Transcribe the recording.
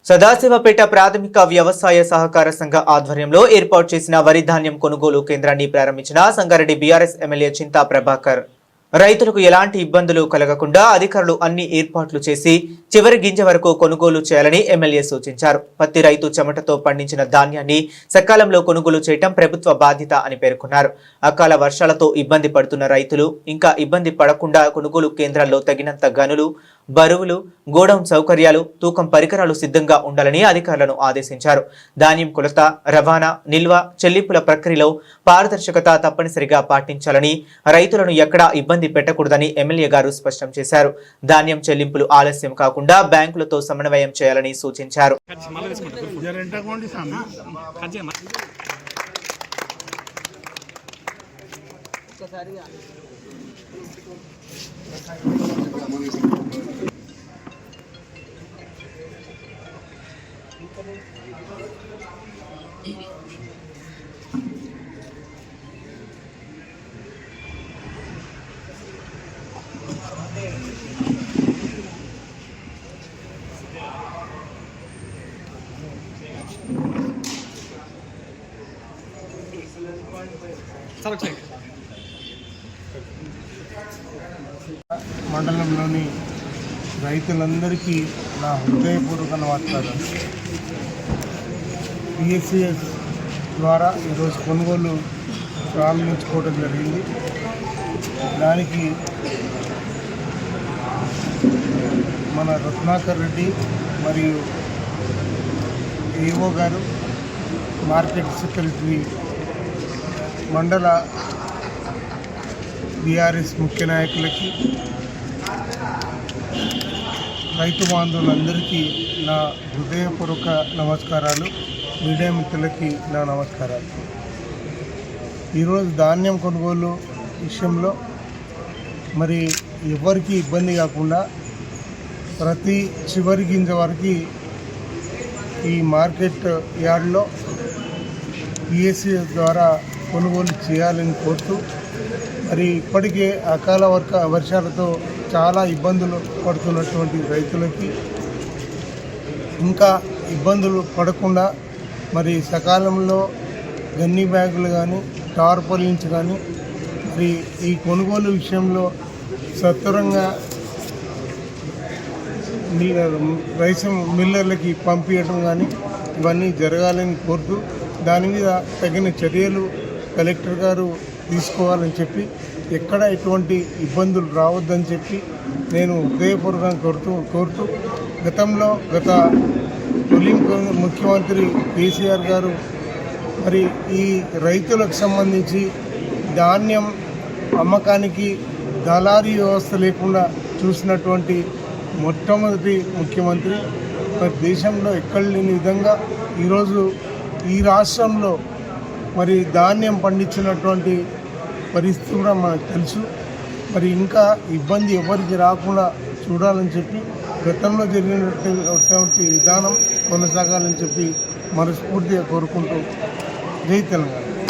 సదాశివపేట ప్రాథమిక వ్యవసాయ సహకార సంఘ ఆధ్వర్యంలో ఏర్పాటు చేసిన వరి ధాన్యం కొనుగోలు కేంద్రాన్ని ప్రారంభించిన సంగారెడ్డి బీఆర్ఎస్ ఎమ్మెల్యే చింతా ప్రభాకర్. రైతులకు ఎలాంటి ఇబ్బందులు కలగకుండా అధికారులు అన్ని ఏర్పాట్లు చేసి చివరి గింజ వరకు కొనుగోలు చేయాలని ఎమ్మెల్యే సూచించారు. పత్తి రైతు చెమటతో పండించిన ధాన్యాన్ని సకాలంలో కొనుగోలు చేయడం ప్రభుత్వ బాధ్యత అని పేర్కొన్నారు. అకాల వర్షాలతో ఇబ్బంది పడుతున్న రైతులు ఇంకా ఇబ్బంది పడకుండా కొనుగోలు కేంద్రాల్లో తగినంత గనులు, బరువులు, గోడౌన్ సౌకర్యాలు, తూకం పరికరాలు సిద్ధంగా ఉండాలని అధికారులను ఆదేశించారు. ధాన్యం కొలత, రవాణా, నిల్వ, చెల్లింపుల ప్రక్రియలో పారదర్శకత తప్పనిసరిగా పాటించాలని, రైతులను ఎక్కడా ఇబ్బంది పెట్టకూడదని ఎమ్మెల్యే గారు స్పష్టం చేశారు. ధాన్యం చెల్లింపులు ఆలస్యం కాకుండా బ్యాంకులతో సమన్వయం చేయాలని సూచించారు. మండలంలోని రైతులందరికీ నా హృదయపూర్వక నమస్కారాలు. పిఎస్సిఎస్ ద్వారా ఈరోజు కొనుగోలు ప్రారంభించుకోవడం జరిగింది. దానికి మన రత్నాకర్ రెడ్డి మరియు ఏఓ గారు, మార్కెట్ సెక్రటరీ, మండల బీఆర్ఎస్ ముఖ్య నాయకులకి, రైతు బాంధవులందరికీ నా హృదయపూర్వక నమస్కారాలు. మీడియా మిత్రులకి నా నమస్కారాలు. ఈరోజు ధాన్యం కొనుగోలు విషయంలో మరి ఎవరికి ఇబ్బంది కాకుండా ప్రతి చివరి గింజ వరకు ఈ మార్కెట్ యార్డ్లో పిఎస్సిఎస్ ద్వారా కొనుగోలు చేయాలని కోరుతూ, మరి ఇప్పటికే అకాల వర్షాలతో చాలా ఇబ్బందులు పడుతున్నటువంటి రైతులకి ఇంకా ఇబ్బందులు పడకుండా మరి సకాలంలో గన్ని బ్యాగులు కానీ, టార్పాలిన్స్ కానీ మరి ఈ కొనుగోలు విషయంలో సత్వరంగా రైస్ మిల్లర్లకి పంపించడం కానీ ఇవన్నీ జరగాలని కోరుతూ, దాని మీద తగిన చర్యలు కలెక్టర్ గారు తీసుకోవాలని చెప్పి, ఎక్కడ ఎటువంటి ఇబ్బందులు రావద్దని చెప్పి నేను హృదయపూర్వకంగా కోరుతూ గత తొలి ముఖ్యమంత్రి కేసీఆర్ గారు మరి ఈ రైతులకు సంబంధించి ధాన్యం అమ్మకానికి దళారీ వ్యవస్థ లేకుండా చూసినటువంటి మొట్టమొదటి ముఖ్యమంత్రి. మరి దేశంలో ఎక్కడ లేని విధంగా ఈరోజు ఈ రాష్ట్రంలో మరి ధాన్యం పండించినటువంటి పరిస్థితి కూడా మనకు తెలుసు. మరి ఇంకా ఇబ్బంది ఎవరికి రాకుండా చూడాలని చెప్పి గతంలో జరిగినటువంటి విధానం కొనసాగాలని చెప్పి మనస్ఫూర్తిగా కోరుకుంటూ జై తెలంగాణ.